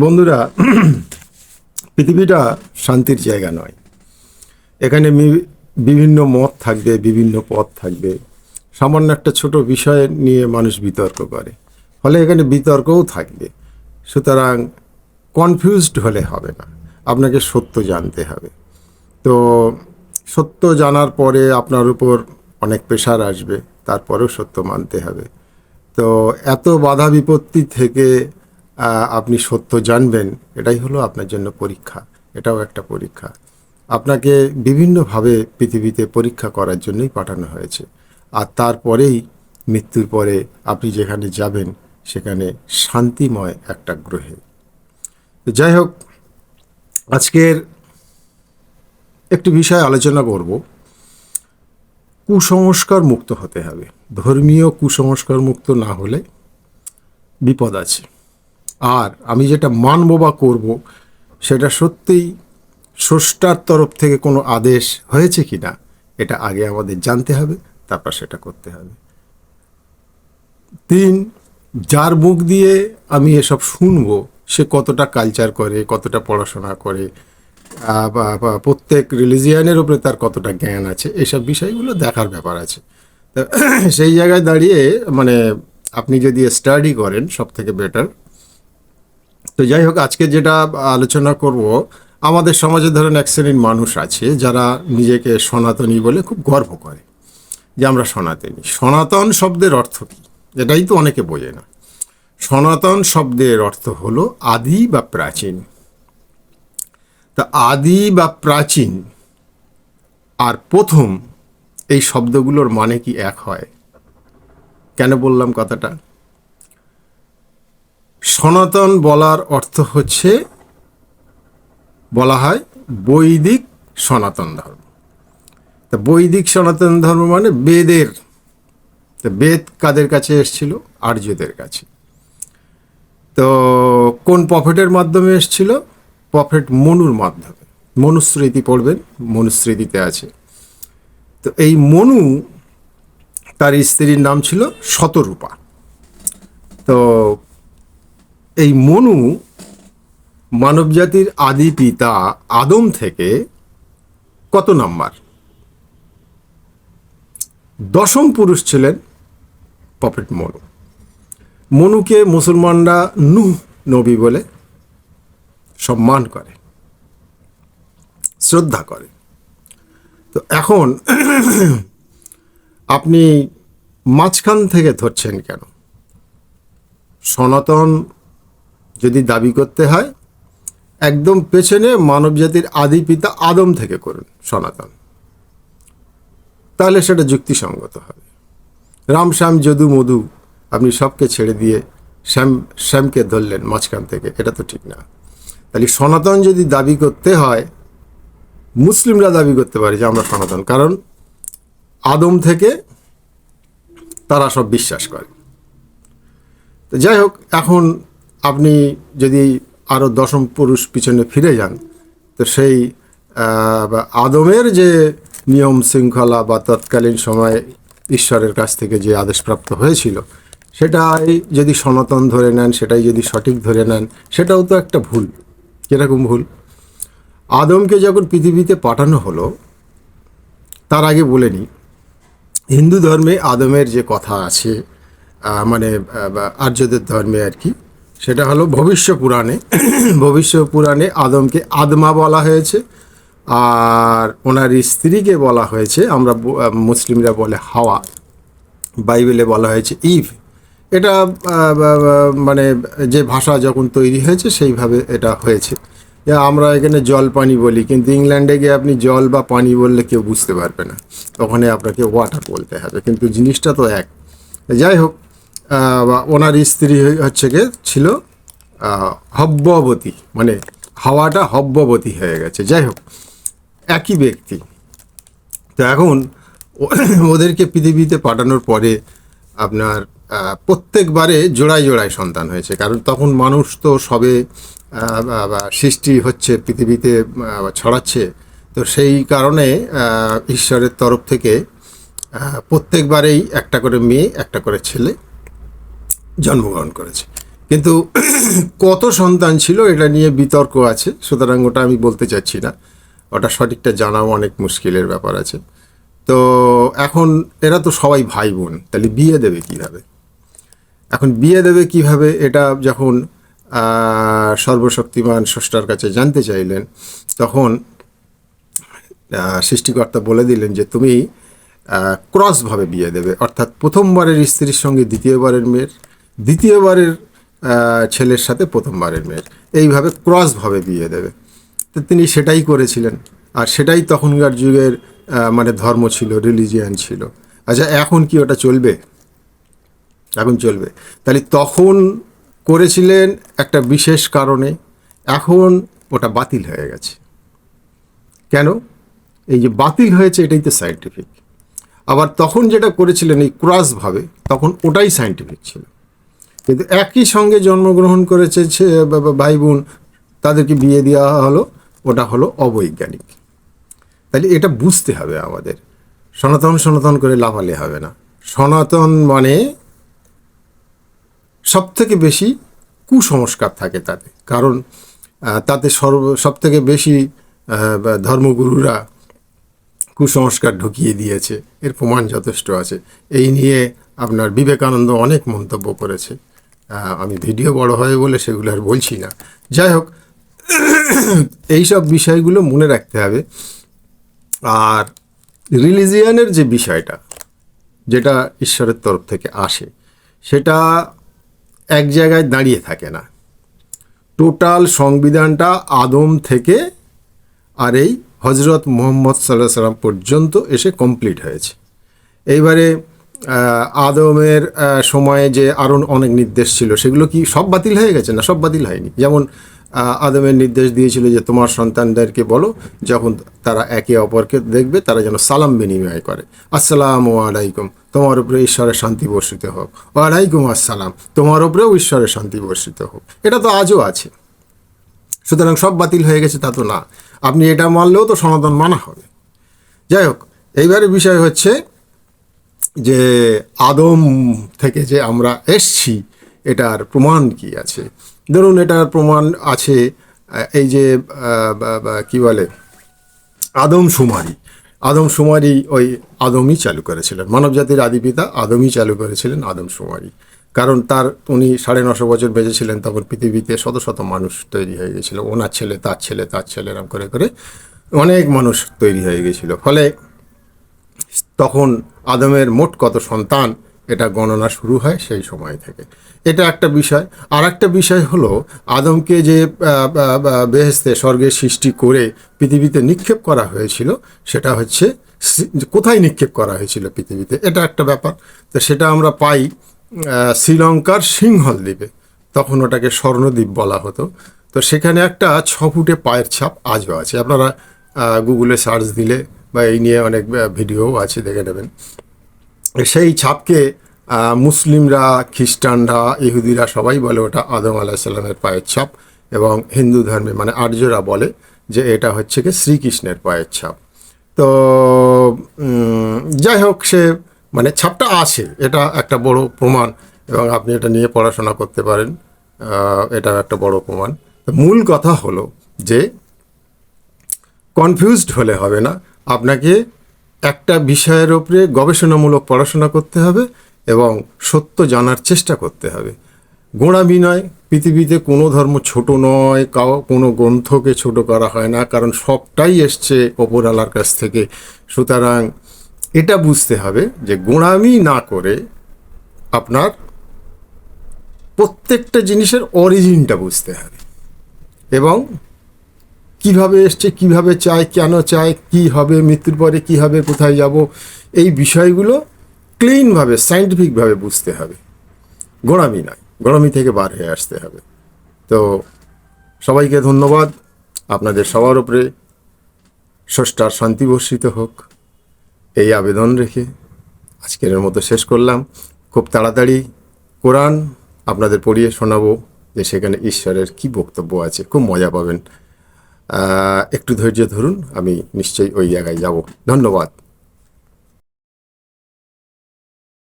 বন্ধুরা, পৃথিবীটা শান্তির জায়গা নয়। এখানে বিভিন্ন মত থাকবে, বিভিন্ন পথ থাকবে। সামান্য একটা ছোট বিষয় নিয়ে মানুষ বিতর্ক করে, ফলে এখানে বিতর্কও থাকবে। সুতরাং কনফিউজড হলে হবে না, আপনাকে সত্য জানতে হবে। তো সত্য জানার পরে আপনার উপর অনেক প্রেশার আসবে, তারপরেও সত্য মানতে হবে। তো এত বাধা বিপত্তি থেকে আপনি সত্য জানবেন, এটাই হলো আপনার জন্য পরীক্ষা। এটাও একটা পরীক্ষা। আপনাকে বিভিন্নভাবে পৃথিবীতে পরীক্ষা করার জন্যই পাঠানো হয়েছে। আর তারপরেই মৃত্যুর পরে আপনি যেখানে যাবেন সেখানে শান্তিময় একটা গ্রহে। তো যাই হোক, আজকের একটি বিষয় আলোচনা করব। কুসংস্কার মুক্ত হতে হবে। ধর্মীয় কুসংস্কার মুক্ত না হলে বিপদ আছে। আর আমি যেটা মানব বা করব, সেটা সত্যিই স্রষ্টার তরফ থেকে কোনো আদেশ হয়েছে কি না, এটা আগে আমাদের জানতে হবে, তারপর সেটা করতে হবে। 3, যার মুখ দিয়ে আমি এসব শুনবো সে কতটা কালচার করে, কতটা পড়াশোনা করে, বা প্রত্যেক রিলিজিয়ানের উপরে তার কতটা জ্ঞান আছে, এসব বিষয়গুলো দেখার ব্যাপার আছে। তো সেই জায়গায় দাঁড়িয়ে মানে আপনি যদি স্টাডি করেন সব থেকে বেটার। তো যাই হোক, আজকে যেটা আলোচনা করব, আমাদের সমাজে ধরেন এক শ্রেণীর মানুষ আছে যারা নিজেকে সনাতনী বলে খুব গর্ব করে যে আমরা সনাতনী। সনাতন শব্দের অর্থ কী, এটাই তো অনেকে বোঝে না। সনাতন শব্দের অর্থ হলো আদি বা প্রাচীন। তা আদি বা প্রাচীন আর প্রথম, এই শব্দগুলোর মানে কি এক হয়? কেন বললাম কথাটা? সনাতন বলার অর্থ হচ্ছে, বলা হয় বৈদিক সনাতন ধর্ম। তা বৈদিক সনাতন ধর্ম মানে বেদের। তো বেদ কাদের কাছে এসেছিল? আর্যদের কাছে। তো কোন প্রফেটের মাধ্যমে এসেছিল? প্রফেট মনুর মাধ্যমে। মনুস্মৃতি পড়বেন, মনুস্মৃতিতে আছে। তো এই মনু, তার স্ত্রীর নাম ছিল শতরূপা। তো এই মনু মানবজাতির আদি পিতা আদম থেকে কত নাম্বার? 10ম পুরুষ ছিলেন প্রফেট মনু। মনুকে মুসলমানরা নূহ নবী বলে সম্মান করে, শ্রদ্ধা করে। তো এখন আপনি মাঝখান থেকে ধরছেন কেন? সনাতন যদি দাবি করতে হয়, একদম পেছনে মানবজাতির আদি পিতা আদম থেকে করুন সনাতন, তাহলে সেটা যুক্তিসঙ্গত হবে। রাম শ্যাম যদু মধু, আপনি সবকে ছেড়ে দিয়ে শ্যামকে ধরলেন মাঝখান থেকে, এটা তো ঠিক না। তাহলে সনাতন যদি দাবি করতে হয়, মুসলিমরা দাবি করতে পারে যে আমরা সনাতন, কারণ আদম থেকে তারা সব বিশ্বাস করে। তো যাই হোক, এখন আপনি যদি আরও 10ম পুরুষ পিছনে ফিরে যান, তো সেই আদমের যে নিয়ম শৃঙ্খলা বা তৎকালীন সময়ে ঈশ্বরের কাছ থেকে যে আদেশপ্রাপ্ত হয়েছিল, সেটাই যদি সনাতন ধরে নেন, সেটাই যদি সঠিক ধরে নেন, সেটাও তো একটা ভুল। কীরকম ভুল? আদমকে যখন পৃথিবীতে পাঠানো হলো, তার আগে বলে নিই, হিন্দু ধর্মে আদমের যে কথা আছে, মানে আর্যদের ধর্মে আর কি, সেটা হলো ভবিষ্য পুরাণে। ভবিষ্য পুরাণে আদমকে আদমা বলা হয়েছে, আর ওনার স্ত্রীকে বলা হয়েছে, আমরা মুসলিমরা বলে হাওয়া, বাইবেলে বলা হয়েছে ইভ। এটা মানে যে ভাষা যখন তৈরি হয়েছে সেইভাবে এটা হয়েছে। আমরা এখানে জল পানি বলি, কিন্তু ইংল্যান্ডে গিয়ে আপনি জল বা পানি বললে কেউ বুঝতে পারবে না, ওখানে আপনাকে ওয়াটার বলতে হবে, কিন্তু জিনিসটা তো এক। যাই হোক, ওনার স্ত্রী হচ্ছে গিয়ে ছিল হব্যবতী, মানে হাওয়াটা হব্যবতী হয়ে গেছে। যাই হোক, একই ব্যক্তি। তো এখন ওদেরকে পৃথিবীতে পাঠানোর পরে আপনার প্রত্যেকবারে জোড়ায় জোড়ায় সন্তান হয়েছে, কারণ তখন মানুষ তো সবে সৃষ্টি হচ্ছে, পৃথিবীতে ছড়াচ্ছে। তো সেই কারণে ঈশ্বরের তরফ থেকে প্রত্যেকবারেই একটা করে মেয়ে, একটা করে ছেলে জন্মগ্রহণ করেছে। কিন্তু কত সন্তান ছিল এটা নিয়ে বিতর্ক আছে, সুতরাং ওটা আমি বলতে চাচ্ছি না, ওটা সঠিকটা জানাও অনেক মুশকিলের ব্যাপার আছে। তো এখন এরা তো সবাই ভাই বোন, তাহলে বিয়ে দেবে কীভাবে? এখন বিয়ে দেবে কিভাবে এটা যখন সর্বশক্তিমান স্রষ্টার কাছে জানতে চাইলেন, তখন সৃষ্টিকর্তা বলে দিলেন যে তুমি ক্রসভাবে বিয়ে দেবে, অর্থাৎ প্রথমবারের স্ত্রীর সঙ্গে দ্বিতীয়বারের মেয়ের, দ্বিতীয়বারের ছেলের সাথে প্রথমবারের মেয়ের, এইভাবে ক্রসভাবে বিয়ে দেবে। তো তিনি সেটাই করেছিলেন, আর সেটাই তখনকার যুগের মানে ধর্ম ছিল, রিলিজিয়ান ছিল। আচ্ছা, এখন কি ওটা চলবে? এখন চলবে? তাহলে তখন করেছিলেন একটা বিশেষ কারণে, এখন ওটা বাতিল হয়ে গেছে। কেন? এই যে বাতিল হয়েছে এটাই তো সায়েন্টিফিক। আবার তখন যেটা করেছিলেন এই ক্রসভাবে, তখন ওটাই সায়েন্টিফিক ছিল। কিন্তু একই সঙ্গে জন্মগ্রহণ করেছে ভাই বোন, তাদেরকে বিয়ে দেওয়া হলো, ওটা হলো অবৈজ্ঞানিক। তাহলে এটা বুঝতে হবে আমাদের, সনাতন সনাতন করে লাফালে হবে না। সনাতন মানে সব থেকে বেশি কুসংস্কার থাকে তাতে, কারণ তাতে সব থেকে বেশি ধর্মগুরুরা কুসংস্কার ঢুকিয়ে দিয়েছে, এর প্রমাণ যথেষ্ট আছে। এই নিয়ে আপনার বিবেকানন্দ অনেক মন্তব্য করেছে, আমি ভিডিও বড় হয় বলে সেগুলো আর বলছি না। যাই হোক, এইসব বিষয়গুলো মনে রাখতে হবে। আর রিলিজিয়ানের যে বিষয়টা, যেটা ঈশ্বরের তরফ থেকে আসে, সেটা এক জায়গায় দাঁড়িয়ে থাকে না। টোটাল সংবিধানটা আদম থেকে আর এই হজরত মুহাম্মদ সাল্লাল্লাহু আলাইহি সাল্লাম পর্যন্ত এসে কমপ্লিট হয়েছে। এইবারে আদমের সময়ে যে আরও অনেক নির্দেশ ছিল, সেগুলো কি সব বাতিল হয়ে গেছে? না, সব বাতিল হয়নি। যেমন আদমের নির্দেশ দিয়েছিল যে তোমার সন্তানদেরকে বলো যখন তারা একে অপরকে দেখবে তারা যেন সালাম বিনিময় করে, আসসালামু আলাইকুম, তোমার উপরে ঈশ্বরের শান্তি বর্ষিত হোক, ওয়ালাইকুম আসসালাম, তোমার উপরেও ঈশ্বরের শান্তি বর্ষিত হোক। এটা তো আজও আছে। সুতরাং সব বাতিল হয়ে গেছে তা তো না। আপনি এটা মানলেও তো সনাতন মানা হবে। যাই হোক, এইবারে বিষয় হচ্ছে যে আদম থেকে যে আমরা এসছি, এটার প্রমাণ কি আছে? ধরুন, এটার প্রমাণ আছে এই যে কি বলে আদমশুমারি ওই আদমই চালু করেছিলেন, মানবজাতির আদিপিতা আদমই চালু করেছিলেন আদমশুমারি। কারণ উনি 950 বছর বেঁচেছিলেন, তখন পৃথিবীতে শত শত মানুষ তৈরি হয়ে গেছিল, ওনার ছেলে তার ছেলে তার ছেলে, এরকম করে করে অনেক মানুষ তৈরি হয়ে গেছিল। ফলে তখন আদমের মোট কত সন্তান এটা গণনা শুরু হয় সেই সময় থেকে। এটা একটা বিষয়। আর একটা বিষয় হলো আদমকে যে বেহেশতে স্বর্গে সৃষ্টি করে পৃথিবীতে নিক্ষেপ করা হয়েছিল, সেটা হচ্ছে কোথায় নিক্ষেপ করা হয়েছিল পৃথিবীতে, এটা একটা ব্যাপার। তো সেটা আমরা পাই শ্রীলঙ্কার সিংহল দ্বীপে, তখন ওটাকে স্বর্ণদ্বীপ বলা হতো। তো সেখানে একটা 6 ফুটে পায়ের ছাপ আজও আছে। আপনারা গুগলে সার্চ দিলে বা এই নিয়ে অনেক ভিডিও আছে, দেখে নেবেন। সেই ছাপকে মুসলিমরা, খ্রিস্টানরা, ইহুদিরা সবাই বলে ওটা আদম আলাইহিস সালামের পায়ের ছাপ, এবং হিন্দু ধর্মে মানে আর্যরা বলে যে এটা হচ্ছে কি শ্রীকৃষ্ণের পায়ের ছাপ। তো যাই হোক, সে মানে ছাপটা আছে, এটা একটা বড় প্রমাণ, এবং আপনি এটা নিয়ে পড়াশোনা করতে পারেন, এটা একটা বড় প্রমাণ। মূল কথা হলো যে কনফিউজড হলে হবে না, আপনাকে একটা বিষয়ের ওপরে গবেষণামূলক পড়াশোনা করতে হবে এবং সত্য জানার চেষ্টা করতে হবে। গোঁড়ামি নয়, পৃথিবীতে কোনো ধর্ম ছোট নয়, কোনো গ্রন্থকে ছোট করা হয় না, কারণ সবটাই এসছে ওপরওয়ালার কাছ থেকে। সুতরাং এটা বুঝতে হবে যে গোঁড়ামি না করে আপনার প্রত্যেকটা জিনিসের অরিজিনটা বুঝতে হবে, এবং কিভাবে এসছে, কিভাবে চায়, কেন চায়, কি হবে মৃত্যুর পরে, কি হবে, কোথায় যাব, এই বিষয়গুলো ক্লিনভাবে সায়েন্টিফিকভাবে বুঝতে হবে। গোঁড়ামি নয়, গোঁড়ামি থেকে বার হয়ে আসতে হবে। তো সবাইকে ধন্যবাদ। আপনাদের সবার উপরে স্রষ্টার শান্তি বর্ষিত হোক, এই আবেদন রেখে আজকের মতো শেষ করলাম। খুব তাড়াতাড়ি কোরআন আপনাদের পড়িয়ে শোনাবো, যে সেখানে ঈশ্বরের কি বক্তব্য আছে, খুব মজা পাবেন। একটু ধৈর্য ধরুন, আমি নিশ্চয়ই ওই জায়গায় যাব। ধন্যবাদ।